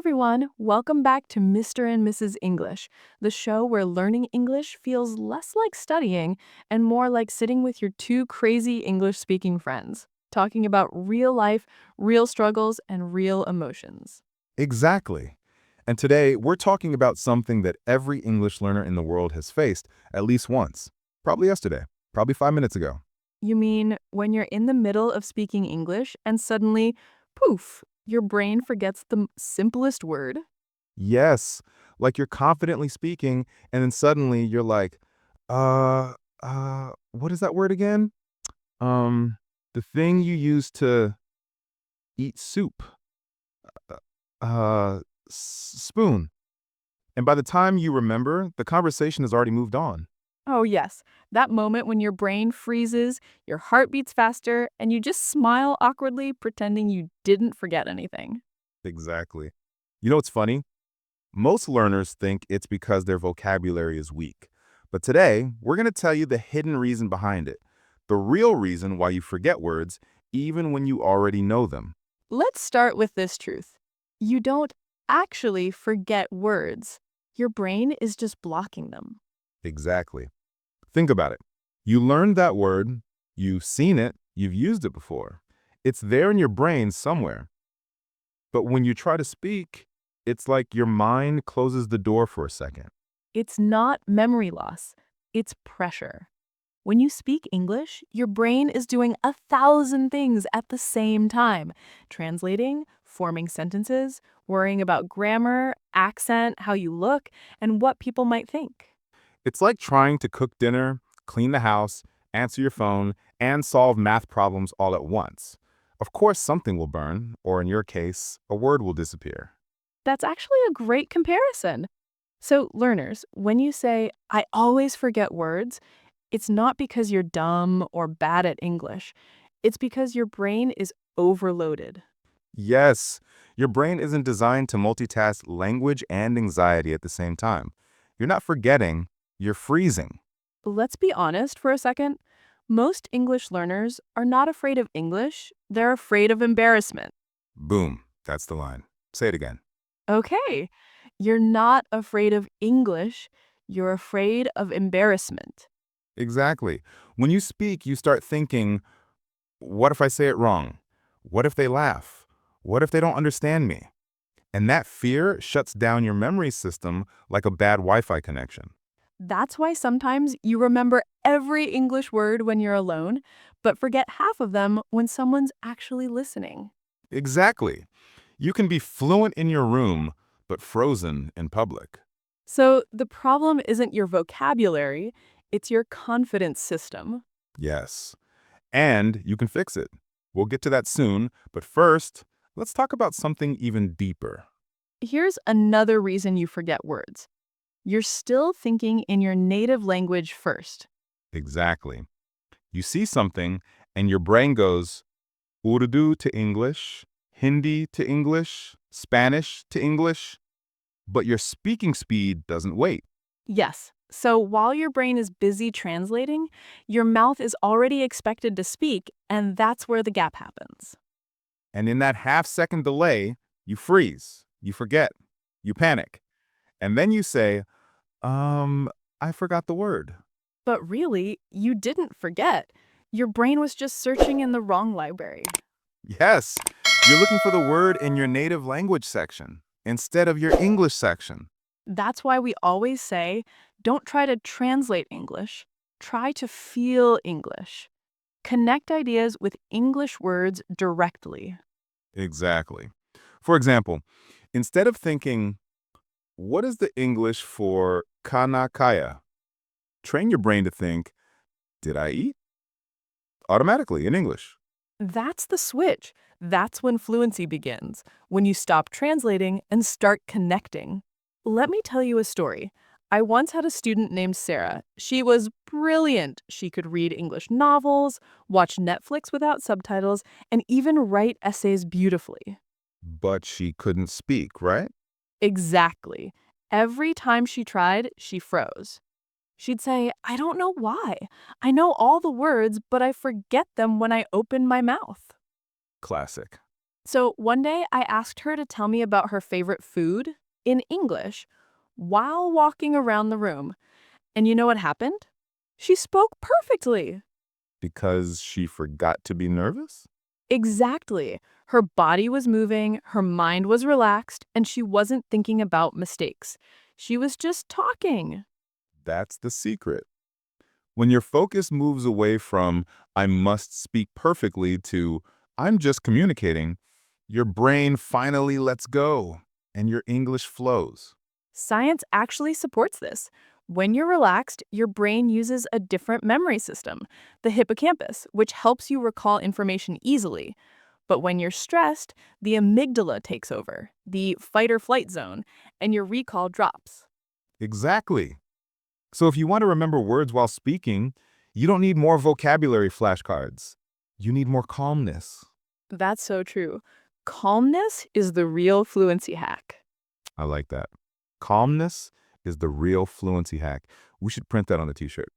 everyone, welcome back to Mr. and Mrs. English, the show where learning English feels less like studying and more like sitting with your two crazy English speaking friends, talking about real life, real struggles, and real emotions. Exactly. And today, we're talking about something that every English learner in the world has faced at least once. Probably yesterday, probably 5 minutes ago. You mean when you're in the middle of speaking English and suddenly, poof, your brain forgets the simplest word? Yes, like you're confidently speaking, and then suddenly you're like, uh, what is that word again? Um, the thing you use to eat soup. Spoon. And by the time you remember, the conversation has already moved on. Oh, yes. That moment when your brain freezes, your heart beats faster, and you just smile awkwardly, pretending you didn't forget anything. Exactly. You know what's funny? Most learners think it's because their vocabulary is weak. But today, we're going to tell you the hidden reason behind it, the real reason why you forget words, even when you already know them. Let's start with this truth. You don't actually forget words. Your brain is just blocking them. Exactly. Think about it. You learned that word, you've seen it, you've used it before. It's there in your brain somewhere. But when you try to speak, it's like your mind closes the door for a second. It's not memory loss, it's pressure. When you speak English, your brain is doing 1,000 things at the same time, translating, forming sentences, worrying about grammar, accent, how you look, and what people might think. It's like trying to cook dinner, clean the house, answer your phone, and solve math problems all at once. Of course, something will burn, or in your case, a word will disappear. That's actually a great comparison. So, learners, when you say, I always forget words, it's not because you're dumb or bad at English. It's because your brain is overloaded. Yes, your brain isn't designed to multitask language and anxiety at the same time. You're not forgetting, you're freezing. Let's be honest for a second. Most English learners are not afraid of English, they're afraid of embarrassment. Boom, that's the line. Say it again. Okay, you're not afraid of English, you're afraid of embarrassment. Exactly. When you speak, you start thinking, what if I say it wrong? What if they laugh? What if they don't understand me? And that fear shuts down your memory system like a bad Wi-Fi connection. That's why sometimes you remember every English word when you're alone, but forget half of them when someone's actually listening. Exactly. You can be fluent in your room, but frozen in public. So the problem isn't your vocabulary, it's your confidence system. Yes. And you can fix it. We'll get to that soon, but first, let's talk about something even deeper. Here's another reason you forget words. You're still thinking in your native language first. Exactly. You see something, and your brain goes Urdu to English, Hindi to English, Spanish to English, but your speaking speed doesn't wait. Yes. So while your brain is busy translating, your mouth is already expected to speak, and that's where the gap happens. And in that half-second delay, you freeze, you forget, you panic, and then you say, I forgot the word. But really, you didn't forget. Your brain was just searching in the wrong library. Yes, you're looking for the word in your native language section instead of your English section. That's why we always say, don't try to translate English, try to feel English. Connect ideas with English words directly. Exactly. For example, instead of thinking, what is the English for kanakaya? Train your brain to think, did I eat? Automatically in English. That's the switch. That's when fluency begins, when you stop translating and start connecting. Let me tell you a story. I once had a student named Sarah. She was brilliant. She could read English novels, watch Netflix without subtitles, and even write essays beautifully. But she couldn't speak, right? Exactly. Every time she tried, she froze. She'd say, I don't know why. I know all the words, but I forget them when I open my mouth. Classic. So one day I asked her to tell me about her favorite food in English while walking around the room. And you know what happened? She spoke perfectly. Because she forgot to be nervous? Exactly. Her body was moving, her mind was relaxed, and she wasn't thinking about mistakes. She was just talking. That's the secret. When your focus moves away from, I must speak perfectly, to, I'm just communicating, your brain finally lets go and your English flows. Science actually supports this. When you're relaxed, your brain uses a different memory system, the hippocampus, which helps you recall information easily. But when you're stressed, the amygdala takes over, the fight or flight zone, and your recall drops. Exactly. So if you want to remember words while speaking, you don't need more vocabulary flashcards. You need more calmness. That's so true. Calmness is the real fluency hack. I like that. Calmness is the real fluency hack. We should print that on a t-shirt.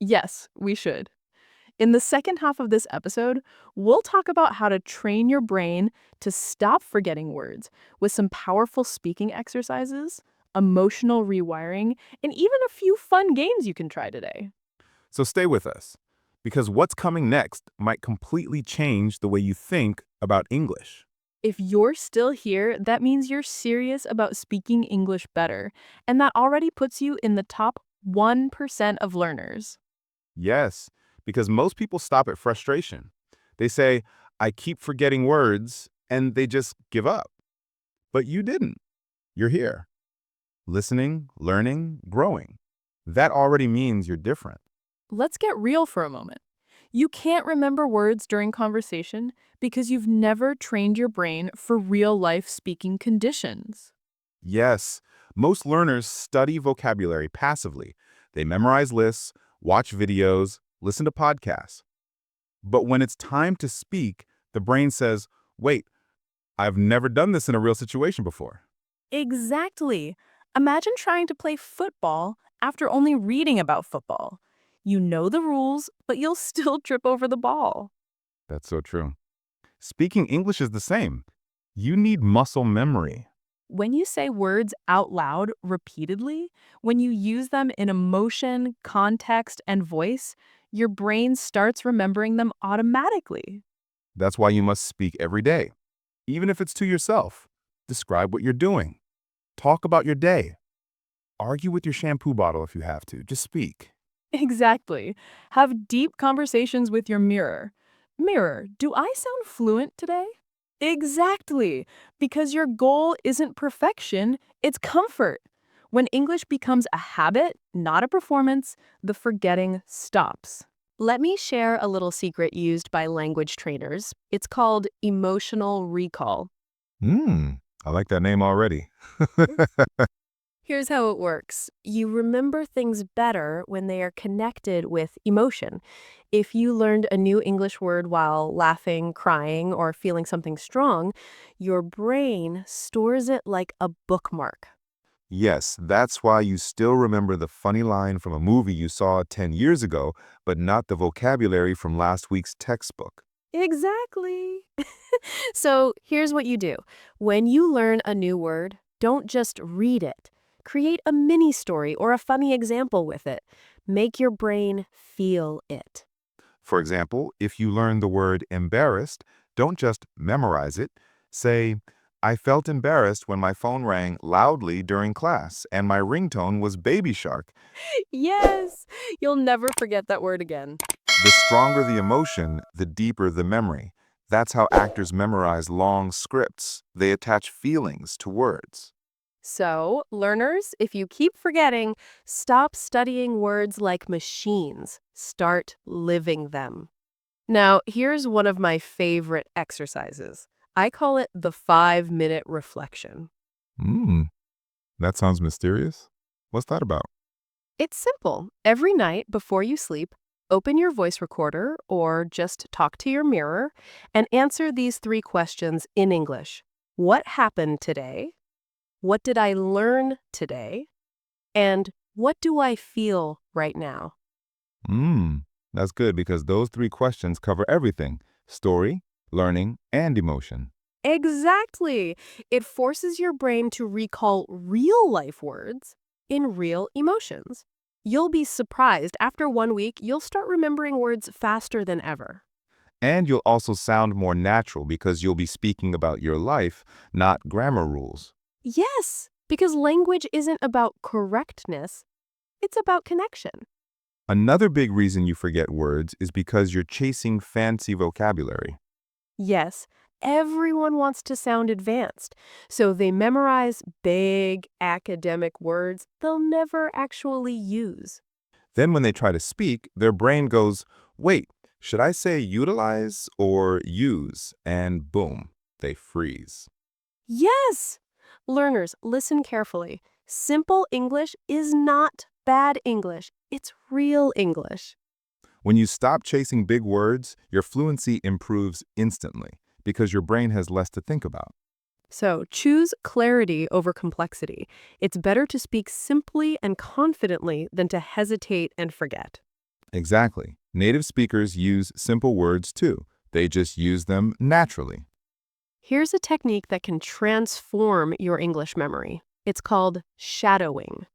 Yes, we should. In the second half of this episode, we'll talk about how to train your brain to stop forgetting words with some powerful speaking exercises, emotional rewiring, and even a few fun games you can try today. So stay with us, because what's coming next might completely change the way you think about English. If you're still here, that means you're serious about speaking English better, and that already puts you in the top 1% of learners. Yes, because most people stop at frustration. They say, I keep forgetting words, and they just give up. But you didn't. You're here, listening, learning, growing. That already means you're different. Let's get real for a moment. You can't remember words during conversation because you've never trained your brain for real life speaking conditions. Yes, most learners study vocabulary passively. They memorize lists, watch videos, listen to podcasts. But when it's time to speak, the brain says, wait, I've never done this in a real situation before. Exactly. Imagine trying to play football after only reading about football. You know the rules, but you'll still trip over the ball. That's so true. Speaking English is the same. You need muscle memory. When you say words out loud repeatedly, when you use them in emotion, context, and voice, your brain starts remembering them automatically. That's why you must speak every day, even if it's to yourself. Describe what you're doing. Talk about your day. Argue with your shampoo bottle if you have to. Just speak. Exactly. Have deep conversations with your mirror. Mirror, do I sound fluent today? Exactly. Because your goal isn't perfection, it's comfort. When English becomes a habit, not a performance, the forgetting stops. Let me share a little secret used by language trainers. It's called emotional recall. Hmm, I like that name already. Here's how it works. You remember things better when they are connected with emotion. If you learned a new English word while laughing, crying, or feeling something strong, your brain stores it like a bookmark. Yes, that's why you still remember the funny line from a movie you saw 10 years ago, but not the vocabulary from last week's textbook. Exactly. So here's what you do. When you learn a new word, don't just read it. Create a mini story or a funny example with it. Make your brain feel it. For example, if you learn the word embarrassed, don't just memorize it. Say, I felt embarrassed when my phone rang loudly during class and my ringtone was Baby Shark. Yes, you'll never forget that word again. The stronger the emotion, the deeper the memory. That's how actors memorize long scripts. They attach feelings to words. So, learners, if you keep forgetting, stop studying words like machines. Start living them. Now, here's one of my favorite exercises. I call it the 5-minute reflection. Hmm, that sounds mysterious. What's that about? It's simple. Every night before you sleep, open your voice recorder or just talk to your mirror and answer these 3 questions in English. What happened today? What did I learn today? And what do I feel right now? Hmm, that's good because those three questions cover everything: story, learning, and emotion. Exactly. It forces your brain to recall real life words in real emotions. You'll be surprised. After 1 week, you'll start remembering words faster than ever. And you'll also sound more natural because you'll be speaking about your life, not grammar rules. Yes, because language isn't about correctness, it's about connection. Another big reason you forget words is because you're chasing fancy vocabulary. Yes, everyone wants to sound advanced, so they memorize big academic words they'll never actually use. Then when they try to speak, their brain goes, wait, should I say utilize or use? And boom, they freeze. Yes! Learners, listen carefully. Simple English is not bad English. It's real English. When you stop chasing big words, your fluency improves instantly because your brain has less to think about. So choose clarity over complexity. It's better to speak simply and confidently than to hesitate and forget. Exactly. Native speakers use simple words too. They just use them naturally. Here's a technique that can transform your English memory. It's called shadowing.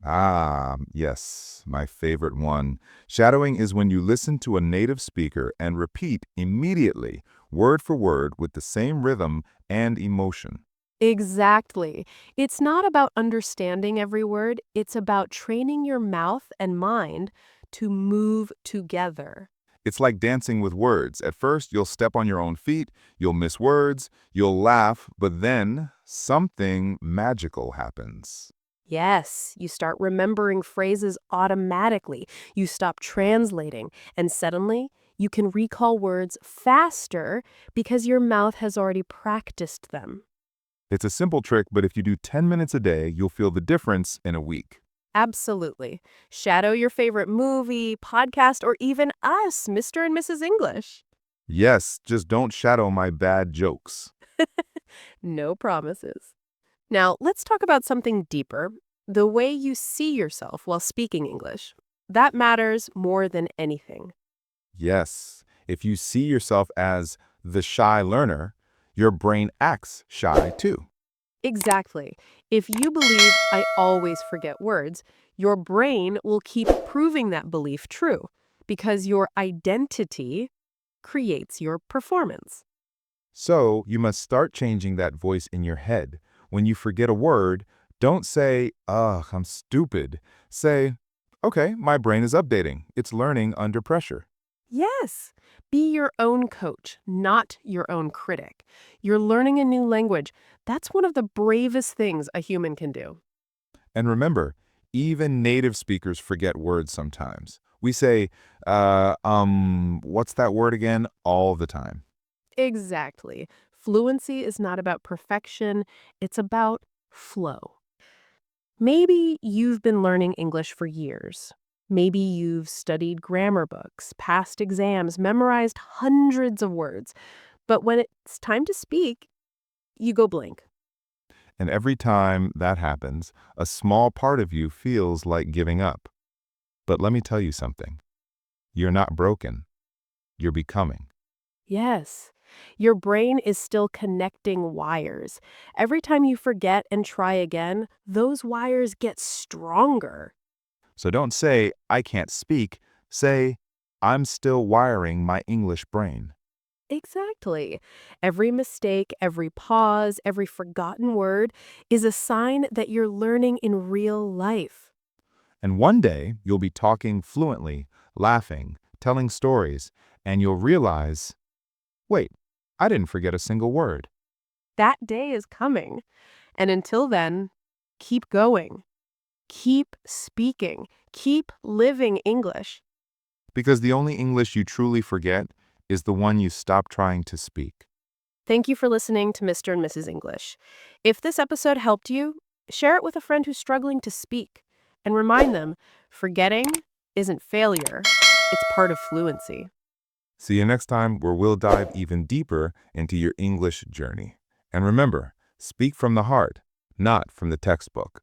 Ah, yes, my favorite one. Shadowing is when you listen to a native speaker and repeat immediately, word for word, with the same rhythm and emotion. Exactly. It's not about understanding every word, it's about training your mouth and mind to move together. It's like dancing with words. At first, you'll step on your own feet, you'll miss words, you'll laugh, but then something magical happens. Yes, you start remembering phrases automatically. You stop translating, and suddenly you can recall words faster because your mouth has already practiced them. It's a simple trick, but if you do 10 minutes a day, you'll feel the difference in a week. Absolutely. Shadow your favorite movie, podcast, or even us, Mr. and Mrs. English. Yes, just don't shadow my bad jokes. No promises. Now, let's talk about something deeper, the way you see yourself while speaking English. That matters more than anything. Yes, if you see yourself as the shy learner, your brain acts shy too. Exactly. If you believe I always forget words, your brain will keep proving that belief true because your identity creates your performance. So you must start changing that voice in your head. When you forget a word, don't say, ugh, I'm stupid. Say, okay, my brain is updating. It's learning under pressure. Yes, be your own coach, not your own critic. You're learning a new language. That's one of the bravest things a human can do. And remember, even native speakers forget words sometimes. We say, what's that word again? All the time. Exactly. Fluency is not about perfection, it's about flow. Maybe you've been learning English for years. Maybe you've studied grammar books, passed exams, memorized hundreds of words. But when it's time to speak, you go blank. And every time that happens, a small part of you feels like giving up. But let me tell you something. You're not broken. You're becoming. Yes, your brain is still connecting wires. Every time you forget and try again, those wires get stronger. So don't say, I can't speak. Say, I'm still wiring my English brain. Exactly. Every mistake, every pause, every forgotten word is a sign that you're learning in real life. And one day, you'll be talking fluently, laughing, telling stories, and you'll realize, wait, I didn't forget a single word. That day is coming. And until then, keep going, keep speaking, keep living English. Because the only English you truly forget is the one you stop trying to speak. Thank you for listening to Mr. and Mrs. English. If this episode helped you, share it with a friend who's struggling to speak and remind them forgetting isn't failure, it's part of fluency. See you next time where we'll dive even deeper into your English journey. And remember, speak from the heart, not from the textbook.